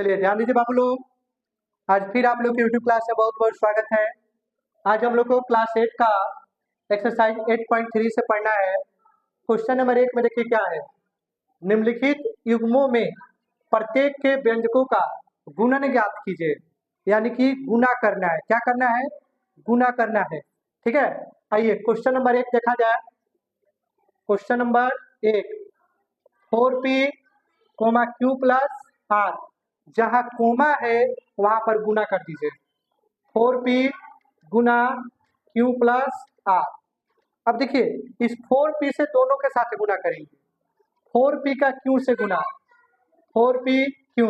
चलिए ध्यान दीजिए बाबू लोग, आज फिर आप लोग के यूट्यूब क्लास में बहुत बहुत स्वागत है। आज हम लोग को क्लास 8 का एक्सरसाइज 8.3 से पढ़ना है। क्वेश्चन नंबर 1 में देखिए क्या है, निम्नलिखित युग्मों में प्रत्येक के व्यंजकों का गुणन ज्ञात कीजिए, यानी कि गुना करना है। क्या करना है? गुना करना है। ठीक है, आइए क्वेश्चन नंबर 1 देखा जाए। Question number 1, 4p, q plus r, जहां कोमा है वहां पर गुना कर दीजिए। 4p गुना q प्लस r। अब देखिए इस 4p से दोनों के साथ गुना करेंगे। 4p का q से गुना, 4p q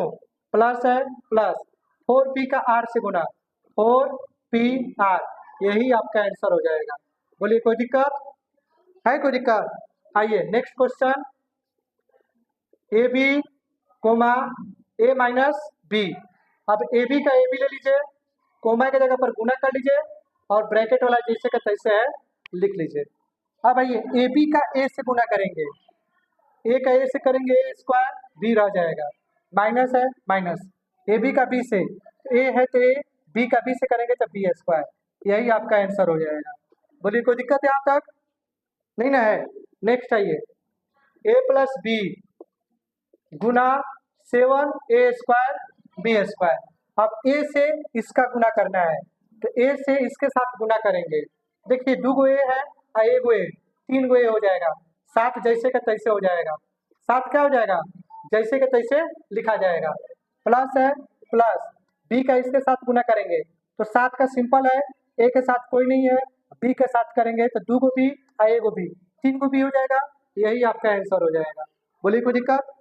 प्लस है प्लस 4p का r से गुना, 4p r। यही आपका आंसर हो जाएगा। बोलिए कोई दिक्कत है? कोई दिक्कत? आइए next question, A B comma A minus B. अब ए बी का ए बी ले लीजिए, कोमा की जगह पर गुना कर लीजिए और ब्रैकेट वाला जैसे का तैसे है लिख लीजिए। अब आइए ए बी का ए से गुना करेंगे, ए का ए से करेंगे ए स्क्वायर, बी रह जाएगा, माइनस है माइनस, ए बी का बी से, ए है तो ए, बी का बी से करेंगे तो बी स्क्वायर। यही आपका आंसर हो जाएगा। बोलिए कोई दिक्कत है यहाँ तक? नहीं ना है। नेक्स्ट आइए, ए प्लस बी गुना 7a स्क्वायर बी स्क्वायर। अब ए से इसका गुना करना है तो ए से इसके साथ गुना करेंगे। देखिए 2 गो ए है और 1 गो ए, 3 गो ए हो जाएगा, 7 जैसे का तैसे हो जाएगा। 7 क्या हो जाएगा? जैसे का तैसे लिखा जाएगा। प्लस है प्लस, बी का इसके साथ गुना करेंगे तो 7 का सिंपल है, ए के साथ कोई नहीं है, बी के साथ करेंगे तो 2 गो बी और 1 गो बी, 3 गो बी हो जाएगा। यही आपका आंसर हो जाएगा। बोलिए कोई दिक्कत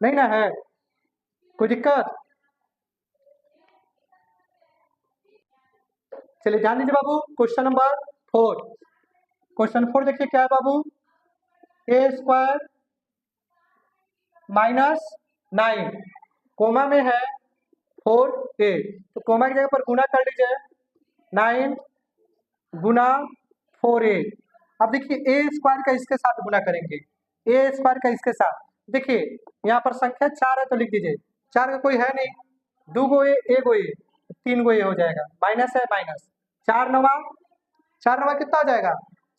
नहीं ना है? कोई दिक्कत? चलिए ध्यान दीजिए बाबू, क्वेश्चन नंबर 4। क्वेश्चन 4 देखिए क्या है बाबू, ए स्क्वायर माइनस 9 कोमा में है 4a, तो कोमा की जगह पर गुना कर लीजिए, 9 गुना 4a। अब देखिए ए स्क्वायर का इसके साथ गुना करेंगे, ए स्क्वायर का इसके साथ। देखिए यहाँ पर संख्या 4 है तो लिख दीजिए, 4 का कोई है नहीं, 2 गो ए, 1 गो ए, 3 गो ए हो जाएगा, माइनस है माइनस, 4 नवा कितना हो जाएगा?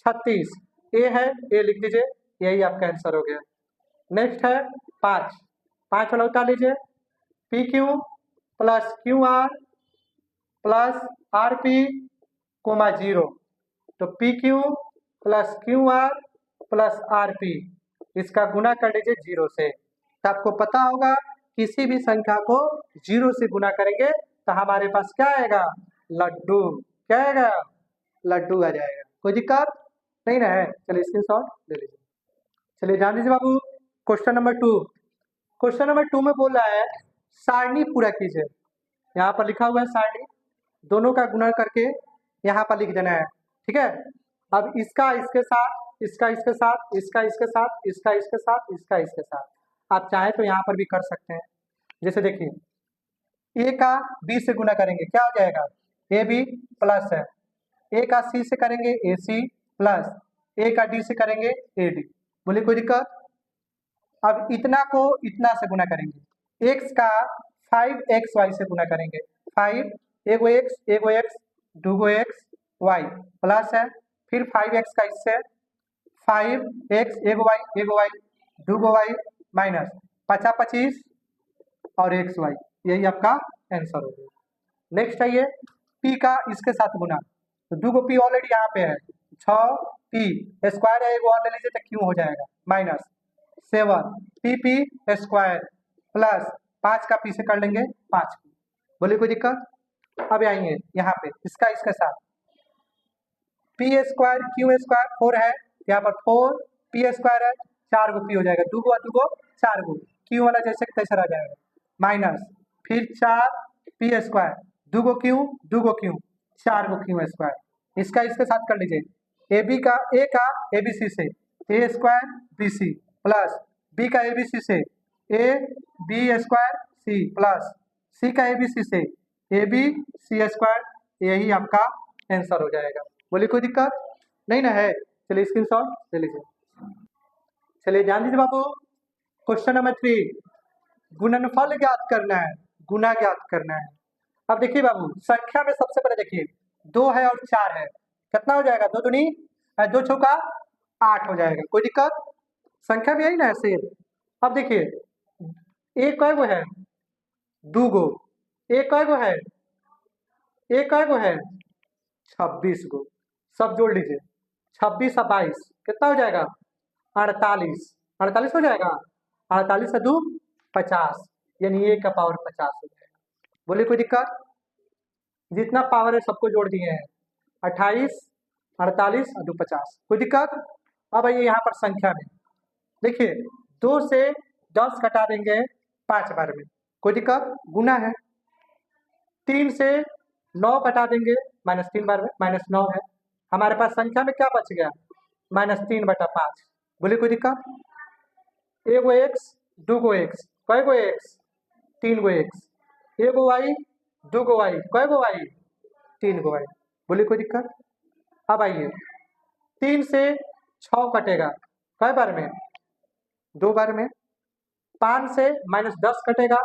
36। ए है, ए लिख दीजिए, यही आपका आंसर हो गया। नेक्स्ट है 5 वाला उतार लीजिए, P Q plus Q R plus R P coma 0, तो P Q plus Q R plus R P, इसका गुना कर लीजिए 0 से। तो आपको पता होगा किसी भी संख्या को 0 से गुना करेंगे तो हमारे पास क्या आएगा? लड्डू। क्या आएगा? लड्डू आ जाएगा। कोई दिक्कत नहीं ना है? चलिए स्क्रीनशॉट ले लीजिए। चलिए ध्यान दीजिए बाबू, क्वेश्चन नंबर 2। क्वेश्चन नंबर 2 में बोल रहा है सारणी पूरा कीजिए। यहाँ पर लिखा हुआ है सारणी, दोनों का गुणा करके यहाँ पर लिख देना है। ठीक है, अब इसका इसके साथ, इसका इसके साथ, इसका इसके साथ, इसका इसके साथ, इसका इसके साथ, आप चाहे तो यहाँ पर भी कर सकते हैं। जैसे देखिए ए का बी से गुना करेंगे, क्या हो जाएगा? ए बी प्लस है, ए का सी से करेंगे ए सी प्लस ए का डी से करेंगे ए डी। बोलिए कोई दिक्कत? अब इतना को इतना से गुना करेंगे, x का 5xy से गुना करेंगे, 5 एगो x एगो x 2 गो x y प्लस है, फिर 5x का इससे 5x एगो y 2 गो y माइनस 50 25 और xy, यही आपका आंसर हो गया। नेक्स्ट है ये p का इसके साथ गुना, तो 2 गो p ऑलरेडी यहाँ पे है, 6p स्क्वायर है, एगो और ले लीजिए तो क्यों हो जाएगा, माइनस 7 pp स्क्वायर प्लस 5 का p से कर लेंगे 5। बोलिए कोई दिक्कत? अब आएंगे यहाँ पे इसका इसके साथ, p स्क्वायर q स्क्वायर 4 है, यहाँ पर 4 p स्क्वायर है, 4 गो p हो जाएगा, 2 गो 4 गो, q वाला जैसे तैसे रह जाएगा, माइनस फिर 4 p स्क्वायर 2 गो q 4 गो q स्क्वायर, इसका इसके साथ कर लीजिए, ए का ए बी सी से A square B C plus B का ए बी सी से A B square C plus C का ए बी सी से ए बी सी स्क्वायर, यही आपका आंसर हो जाएगा। बोलिए कोई दिक्कत नहीं ना है? चलिए स्क्रीनशॉट ले लीजिए। चलिए ध्यान दीजिए बाबू, क्वेश्चन नंबर 3, गुणनफल ज्ञात करना है। गुना ज्ञात करना है। अब देखिए बाबू, संख्या में सबसे पहले देखिए 2 है और 4 है, कितना हो जाएगा? 2 दूनी 2 चौका 8 हो जाएगा। कोई दिक्कत? संख्या भी यही ना ऐसे। अब देखिए एक कै गो है? 2 गो। एक कै गो है? एक कै गो है? 26 गो। सब जोड़ लीजिए, 26 और 22 कितना हो जाएगा? 48। 48 हो जाएगा। 48 से 2 50, यानी ए का पावर 50 हो जाएगा। बोलिए कोई दिक्कत? जितना पावर है सबको जोड़ दिए हैं, 28, 48 और 2 50। कोई दिक्कत? अब आइए यहाँ पर संख्या में देखिए 2 से 10 घटा देंगे 5 बार में, कोई दिक्कत? गुना है। 3 से 9 घटा देंगे -3 बार में, -9 है। हमारे पास संख्या में क्या बच गया? -3/5। बोलिए कोई दिक्कत? एगो एक्स, 2 गो एक्स, कै गो एक्स? 3 गो एक्स। एगो वाई, 2 गो वाई, कै गो वाई? 3 go why. बोलिए कोई दिक्कत? अब आइए 3 से 6 कटेगा कै बार में? 2 बार में। 5 से -10 कटेगा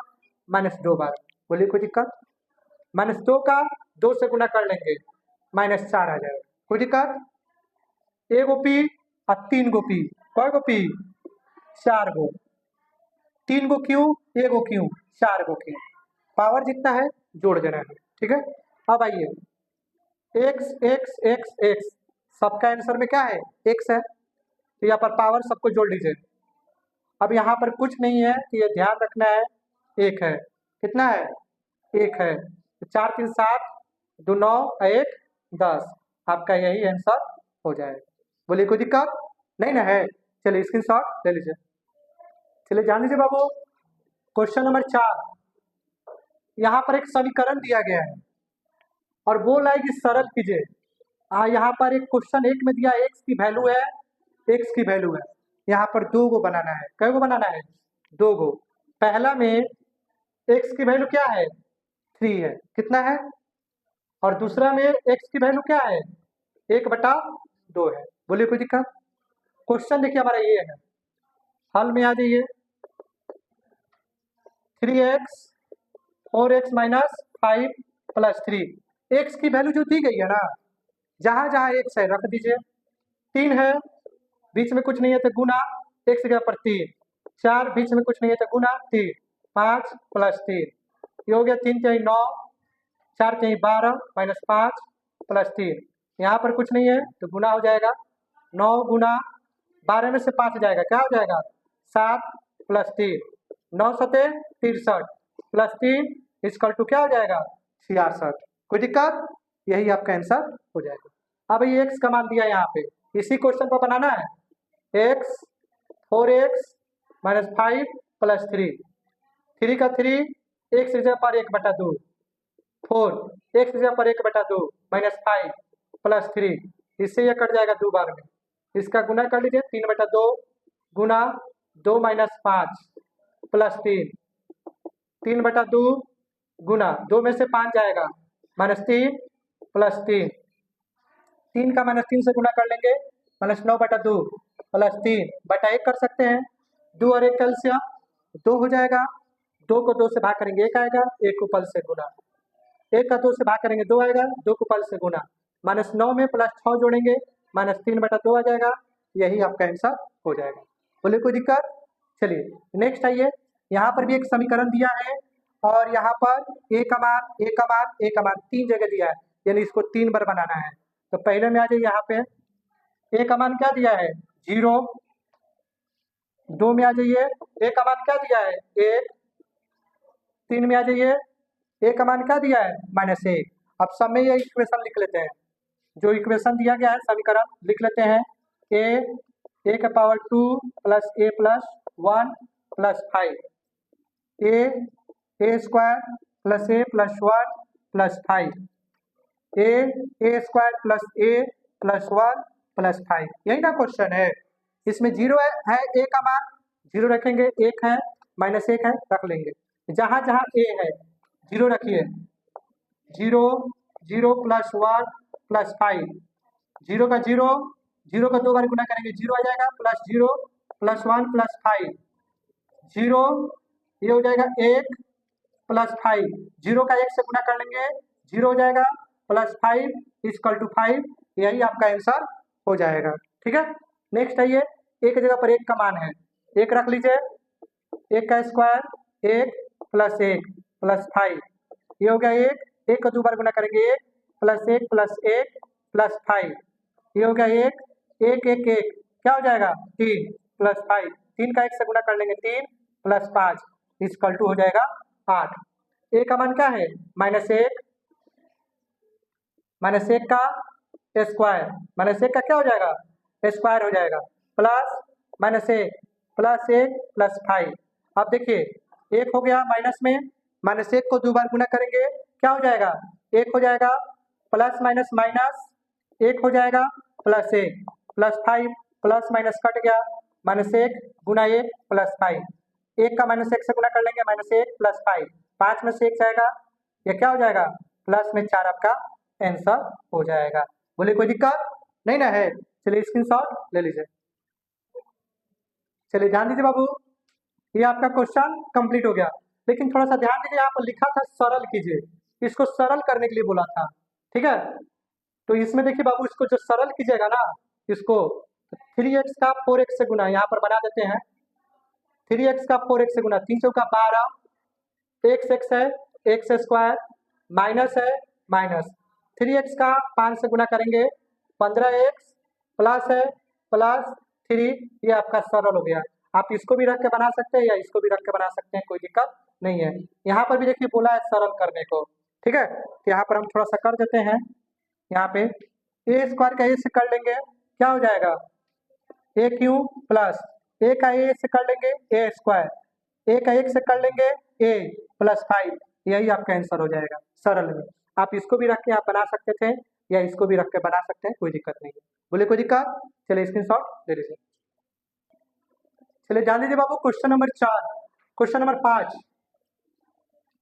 -2 बार। बोलिए कोई दिक्कत? -2 का 2 से गुना कर लेंगे, -4 आ जाएगा। कोई दिक्कत? एगो पी और 3 गो पी, कै गो पी? 4 गो। 3 गो क्यू, एगो क्यू, 4 गो क्यू। पावर जितना है जोड़ देना है, ठीक है। अब आइए एक्स एक्स एक्स एक्स, सबका आंसर में क्या है? एक्स है, तो यहाँ पर पावर सबको जोड़ लीजिए। अब यहाँ पर कुछ नहीं है, तो ये ध्यान रखना है, एक है। कितना है? एक है। तो 4 3 7, 2 9, 1 10, आपका यही आंसर हो जाएगा। बोलिए कोई दिक्कत नहीं ना है? चलिए स्क्रीनशॉट ले लीजिए। चलिए जान लीजिए बाबू, क्वेश्चन नंबर 4। यहाँ पर एक समीकरण दिया गया है और बोला है कि सरल कीजिए। यहाँ पर एक क्वेश्चन 1 में दिया एक्स की वैल्यू है, एक्स की वैल्यू है, यहाँ पर 2 गो बनाना है। कै गो बनाना है? 2 गो। पहला में एक्स की वैल्यू क्या है? 3 है, कितना है? और दूसरा में एक्स की वैल्यू क्या है? 1/2 है। बोलिए कोई दिक्कत? क्वेश्चन देखिए हमारा ये है, हल में आ जाइए। 3x 4x - 5 + 3, एक्स की वैल्यू जो दी गई है ना, जहाँ जहाँ एक्स है रख दीजिए। 3 है, बीच में कुछ नहीं है तो गुना, एक्स की जगह पर 3। 4 बीच में कुछ नहीं है तो गुना 3। 5 + 3, ये हो गया 3 × 9, 4 × 12 -5 + 3। यहाँ पर कुछ नहीं है तो गुना हो जाएगा। 9 गुना 12 में से 5 जाएगा, क्या हो जाएगा? 7 + 3, 9 7 63 + 3 = क्या हो जाएगा? 66। कोई दिक्कत? यही आपका आंसर हो जाएगा। अब ये एक्स का मान दिया यहाँ पे, इसी क्वेश्चन को बनाना है। x 4x - 5 + 3, 3 का 3, x की जगह पर 1/2, 4 x की जगह पर 1/2 -5 + 3, इससे ये कट जाएगा 2 बार में। इसका गुना कर लीजिए, 3/2 गुना 2 - 5 + 3, 3/2 गुना 2 में से 5 जाएगा -3 + 3, 3 का -3 से गुना कर लेंगे, -9/2 + 3/1 कर सकते हैं। 2 और 1 कैल्शियम 2 हो जाएगा। 2 को 2 से भाग करेंगे 1 आएगा, 1 को पल से गुना। 1 का 2 से भाग करेंगे 2 आएगा, 2 को पल से गुना। -9 में +6 जोड़ेंगे, -3/2 आ जाएगा। यही आपका आंसर हो जाएगा। बोले कोई दिक्कत? चलिए नेक्स्ट आइए। यहाँ पर भी एक समीकरण दिया है और यहाँ पर a का मान, a का मान, a का मान 3 जगह दिया है, यानी इसको 3 बार बनाना है। तो पहले में आ जाइए, यहाँ पे a का मान क्या दिया है? 0। 2 में आ जाइए, a का मान क्या दिया है? 1। 3 में आ जाइए, a का मान क्या दिया है? -1। अब सब में ये इक्वेशन लिख लेते हैं, जो इक्वेशन दिया गया है समीकरण लिख लेते हैं। a का power 2 + a + 1 + 5, a² + a + 1 + 5, a² + a + 1 + 5। यही ना क्वेश्चन है। इसमें 0 है a का मान, 0 रखेंगे, 1 है -1 है रख लेंगे। जहाँ जहाँ a है 0 रखिए, 0 0 + 1 + 5, 0 का 0, 0 का 2 बार गुना करेंगे 0 आ जाएगा, +0 + 1 + 5, 0 ये हो जाएगा 1 +5, 0 का 1 से गुना कर लेंगे 0 हो जाएगा, +5 = 5, यही आपका आंसर हो जाएगा। ठीक है, नेक्स्ट है ये, एक जगह पर 1 का मान है, 1 रख लीजिए, 1 का स्क्वायर 1 + 1 + 5, ये हो गया 1 को 2 बार गुना करेंगे 1 + 1 + 1 + 5, ये हो गया 1 1 1 1, क्या हो जाएगा 3 + 5, 3 का 1 से गुना कर लेंगे 3 + 5 = हो जाएगा 8। ए का मान क्या है -1, -1 का स्क्वायर, -1 का क्या हो जाएगा स्क्वायर हो जाएगा, प्लस -1 +1 + 5। अब देखिए 1 हो गया माइनस में, -1 को 2 बार गुना करेंगे क्या हो जाएगा 1 हो जाएगा, प्लस माइनस माइनस 1 हो जाएगा, +1 +5, प्लस माइनस कट गया, -1 गुना 1 + 5, 1 का -1 से गुना कर लेंगे -1 + 5, 5 में से 1 जाएगा, ये क्या हो जाएगा प्लस में 4 आपका आंसर हो जाएगा। बोले कोई दिक्कत नहीं ना है, चलिए स्क्रीनशॉट ले लीजिए। चलिए ध्यान दीजिए बाबू, ये आपका क्वेश्चन कंप्लीट हो गया, लेकिन थोड़ा सा ध्यान दीजिए, यहाँ पर लिखा था सरल कीजिए, इसको सरल करने के लिए बोला था। ठीक है, तो इसमें देखिए बाबू, इसको जो सरल कीजिएगा ना, इसको 3x का 4x से गुना यहाँ पर बना देते हैं, 3x का 4x से गुना, 3 चौका 12, x है x स्क्वायर, माइनस है माइनस, 3x का 5 से गुना करेंगे 15x, प्लस है प्लस 3, ये आपका सरल हो गया। आप इसको भी रख के बना सकते हैं या इसको भी रख के बना सकते हैं, कोई दिक्कत नहीं है। यहाँ पर भी देखिए बोला है सरल करने को, ठीक है, तो यहाँ पर हम थोड़ा सा कर देते हैं, यहाँ पे ए स्क्वायर का ए से कर लेंगे क्या हो जाएगा ए क्यू, प्लस ए का ए से कर लेंगे ए स्क्वायर, ए का 1 से कर लेंगे ए +5, यही आपका आंसर हो जाएगा सरल में। आप इसको भी रख के आप बना सकते थे या इसको भी रख के बना सकते हैं, कोई दिक्कत नहीं है। बोले कोई दिक्कत, चलिए स्क्रीनशॉट ले लीजिए। चलिए जान लीजिए बाबू, क्वेश्चन नंबर 4, क्वेश्चन नंबर 5,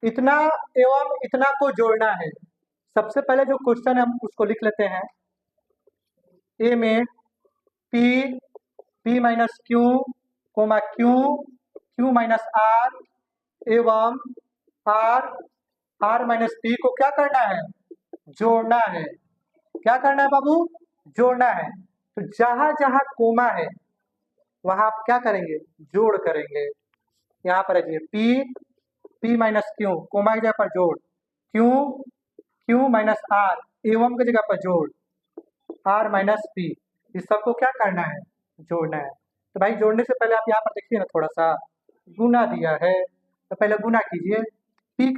इतना एवं इतना को जोड़ना है। सबसे पहले जो क्वेश्चन है हम उसको लिख लेते हैं, ए में P minus Q comma Q minus R एवं आर माइनस पी को क्या करना है जोड़ना है। क्या करना है बाबू, जोड़ना है। तो जहां जहां कोमा है वहां आप क्या करेंगे जोड़ करेंगे। यहाँ पर है पी माइनस क्यू, कोमा की जगह पर जोड़, क्यू माइनस आर, एवं की जगह पर जोड़, आर माइनस पी, इस सबको क्या करना है जोड़ना है। तो भाई जोड़ने से पहले आप यहाँ पर देखिए ना, थोड़ा सा गुना दिया है, तो पहले गुना कीजिए, पी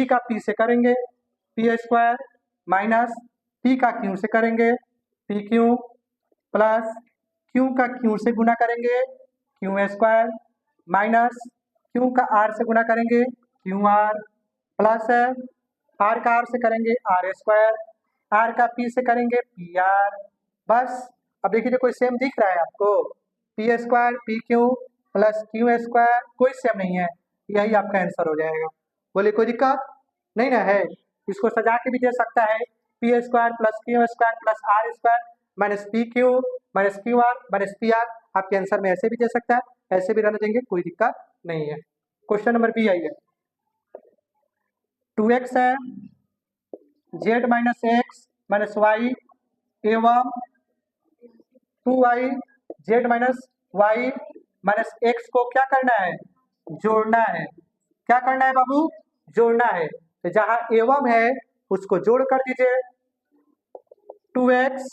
का पी से करेंगे पी स्क्वायर, माइनस पी का क्यू से करेंगे पी क्यू, प्लस क्यू का क्यू से गुना करेंगे क्यू स्क्वायर, माइनस क्यू का आर से गुना करेंगे क्यू आर, प्लस है आर का आर से करेंगे आर स्क्वायर, आर का पी से करेंगे पी आर। बस अब देखिए कोई सेम दिख रहा है आपको, P square P Q plus Q square, कोई सेम नहीं है, यही आपका आंसर हो जाएगा। बोले कोई दिक्कत नहीं ना है। इसको सजा के भी दे सकता है, P square plus Q square plus R square minus P Q R minus P R, आपके आंसर में ऐसे भी दे सकता है, ऐसे भी रहने देंगे, कोई दिक्कत नहीं है। क्वेश्चन नंबर बी आइए, 2x है z minus X minus Y एवं 2y z minus Y minus X को क्या करना है जोड़ना है। क्या करना है बाबू जोड़ना है। तो जहां एवं है उसको जोड़ कर दीजिए, 2x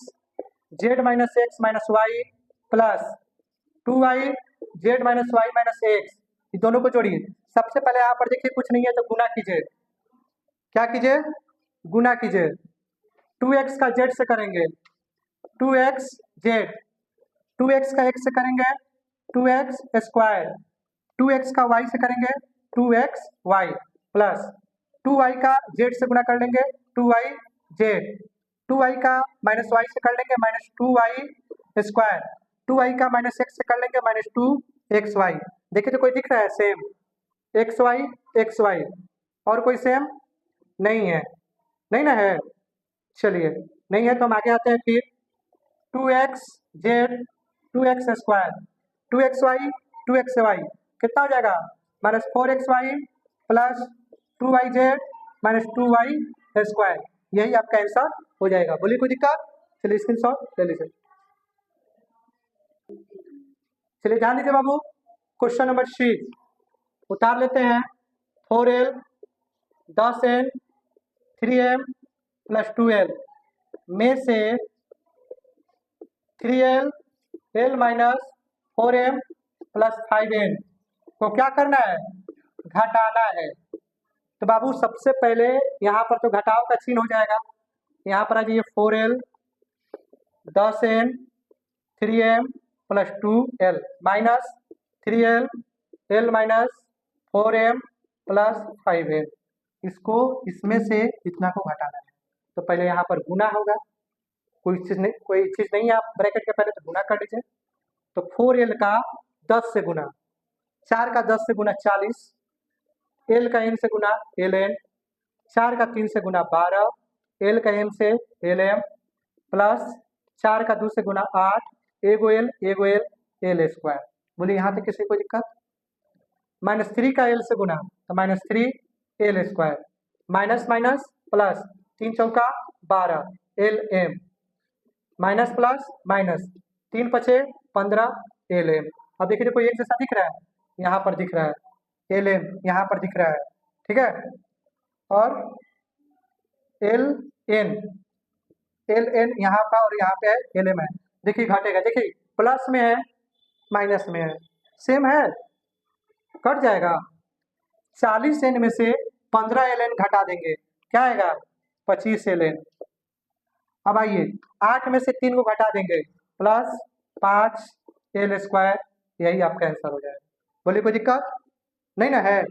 z minus X minus Y plus 2y z minus Y minus X, ये दोनों को जोड़िए। सबसे पहले यहाँ पर देखिए कुछ नहीं है तो गुना कीजिए, क्या कीजिए गुना कीजिए, 2x का z से करेंगे 2x z, 2x का x से करेंगे 2x स्क्वायर, 2x का y से करेंगे 2x y प्लस 2y का z से गुना कर लेंगे 2y z, 2y का माइनस y से कर लेंगे माइनस 2y स्क्वायर, 2y का माइनस x से कर लेंगे माइनस 2xy। देखिए तो कोई दिख रहा है सेम xy और कोई सेम नहीं है, नहीं ना है। चलिए नहीं है तो हम आगे आते हैं, फिर 2x z 2x square 2xy 2xy कितना हो जाएगा minus 4xy plus 2yz minus 2y², यही आपका आंसर हो जाएगा। बोलिए कोई दिक्कत? चलिए स्क्रीनशॉट ले लीजिए। चलिए ध्यान दीजिए बाबू, क्वेश्चन नंबर 3 उतार लेते हैं। 4l 10n 3m plus 2l में से 3l l minus 4m plus 5n को क्या करना है? घटाना है। तो बाबू सबसे पहले यहाँ पर तो घटाव का चिन्ह हो जाएगा। यहाँ पर आ जाइए 4l 10n 3m plus 2l minus 3l l minus 4m plus 5n, इसको इसमें से इतना को घटाना है। तो पहले यहाँ पर गुना होगा, कोई चीज़ नहीं है, आप ब्रैकेट के पहले तो गुना कर लीजिए। तो 4l का 10 से गुना, 4 का 10 से गुना 40, l का m से गुना ln, 4 का 3 से गुना 12, l का m से lm प्लस 4 का 2 से गुना 8, एगो l l²। बोलिए यहाँ तक किसी कोई दिक्कत? माइनस 3 का l से गुना तो minus 3l², minus minus plus 3 चौका 12 lm माइनस प्लस माइनस 3 पचे 15 lm। अब देखिए कोई एक जैसा दिख रहा है, यहाँ पर दिख रहा है lm, यहाँ पर दिख रहा है, ठीक है। और ln यहाँ का और यहाँ पे lm है। देखिए घटेगा, देखिए प्लस में है माइनस में है, सेम है, कट जाएगा। 40n में से 15 ln घटा देंगे, क्या आएगा? 25 ln। अब आइए 8 में से 3 को घटा देंगे, प्लस 5 l², यही आपका आंसर हो जाएगा। बोलिए कोई दिक्कत नहीं ना है?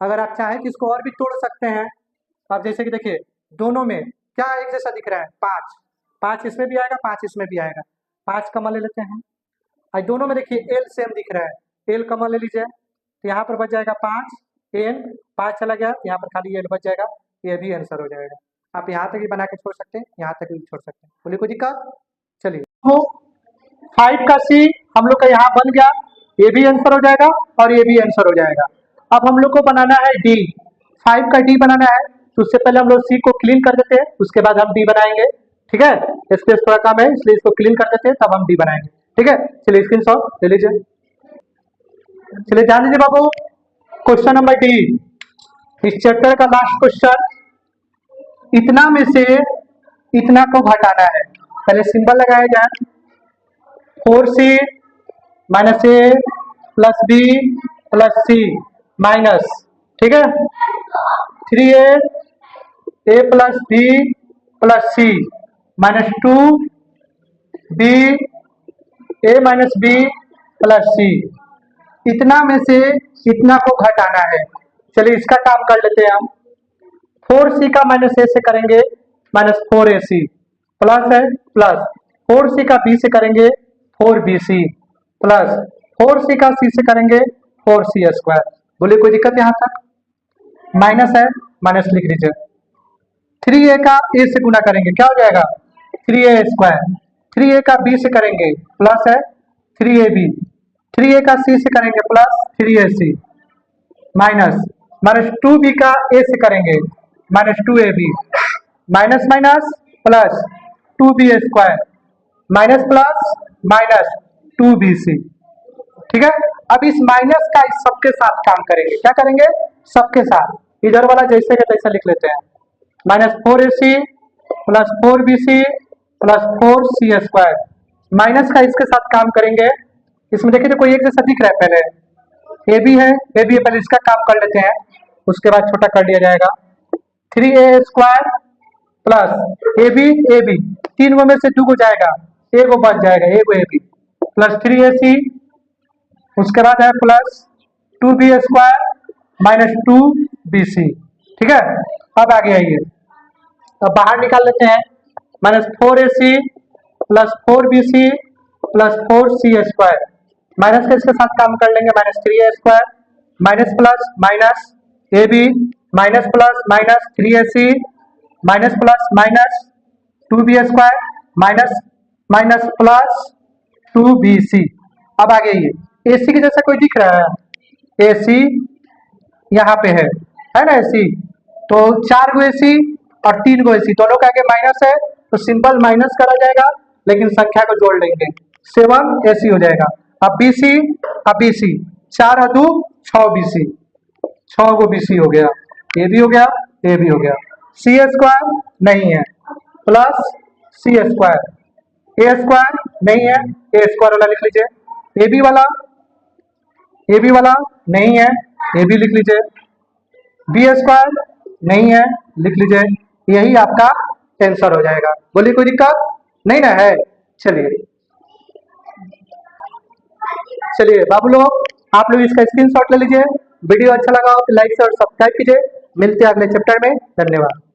अगर आप चाहें कि इसको और भी तोड़ सकते हैं। अब जैसे कि देखिए दोनों में क्या एक जैसा दिख रहा है? 5 इसमें भी आएगा, 5 इसमें भी आएगा, 5 कॉमन ले लेते हैं। आज दोनों में देखिए l सेम दिख रहा है, l कॉमन ले लीजिए, तो यहाँ पर बच जाएगा 5 n, 5 चला गया, यहाँ पर खाली l बच जाएगा, ये भी आंसर हो जाएगा। आप यहाँ तक भी बना के छोड़ सकते हैं, यहाँ तक भी छोड़ सकते हैं। बोलिए कोई दिक्कत? चलिए तो 5 का c हम लोग का यहाँ बन गया, ये भी आंसर हो जाएगा और ये भी आंसर हो जाएगा। अब हम लोग को बनाना है d, 5 का d बनाना है, तो उससे पहले हम लोग c को क्लीन कर देते हैं, उसके बाद हम d बनाएंगे, ठीक है। स्पेस थोड़ा कम है इसलिए इसको क्लीन कर देते हैं, तब हम d बनाएंगे, ठीक है। चलिए स्क्रीनशॉट ले लीजिए। चलिए ध्यान दीजिए बाबू, क्वेश्चन नंबर डी, इस चैप्टर का लास्ट क्वेश्चन, इतना में से इतना को घटाना है। पहले सिंबल लगाया जाए, 4c minus a plus b plus c minus, ठीक है, 3a plus b plus c minus 2b a minus b plus c, इतना में से इतना को घटाना है। चलिए इसका काम कर लेते हैं हम। 4c का माइनस a से करेंगे माइनस 4ac प्लस है, प्लस 4c का b से करेंगे 4bc प्लस 4c का c से करेंगे 4c²। बोलिए कोई दिक्कत यहाँ तक? माइनस है, माइनस लिख लीजिए। 3a का a से गुना करेंगे, क्या हो जाएगा? 3a²। 3a का b से करेंगे प्लस है 3ab, 3a का c से करेंगे plus 3ac minus minus 2b का a से करेंगे minus 2ab, minus minus plus 2b² minus plus minus 2bc, ठीक है। अब इस माइनस का इस सबके साथ काम करेंगे, क्या करेंगे? सबके साथ, इधर वाला जैसे का तैसा लिख लेते हैं, minus 4ac plus 4bc plus 4c², minus का इसके साथ काम करेंगे। इसमें देखिए कोई एक जैसा दिख रहा है, पहले ए बी है, पहले इसका काम कर लेते हैं, उसके बाद छोटा कर दिया जाएगा। 3a² प्लस ए बी 3 गो में से 2 को जाएगा, एगो बच जाएगा, एगो ए बी प्लस 3ac, उसके बाद है प्लस 2b² माइनस 2bc, ठीक है। अब आगे आइए, अब बाहर निकाल लेते हैं, minus 4ac plus 4bc plus 4c², minus का इसके साथ काम कर लेंगे, minus 3a² minus plus minus a b minus plus minus 3ac minus plus minus 2b² minus minus plus 2bc। अब आगे ये ac के जैसा कोई दिख रहा है? ac यहाँ पे है ना AC, तो 4 गो AC और 3 गो AC दोनों का आगे माइनस है, तो सिंपल माइनस करा जाएगा, लेकिन संख्या को जोड़ लेंगे, 7 AC हो जाएगा। अब BC 4 और 2 6 BC, 6 गो BC हो गया, ये भी हो गया, ये भी हो गया। C स्क्वायर नहीं है, plus C square, A square नहीं है, A स्क्वायर वाला लिख लीजिए, AB वाला नहीं है, ये भी लिख लीजिए, B स्क्वायर नहीं है, लिख लीजिए, यही आपका आंसर हो जाएगा। बोलिए कोई दिक्कत नहीं ना है। चलिए बाबू लोग, आप लोग इसका स्क्रीनशॉट ले लीजिए। वीडियो अच्छा लगा हो तो लाइक और सब्सक्राइब कीजिए। मिलते हैं अगले चैप्टर में, धन्यवाद।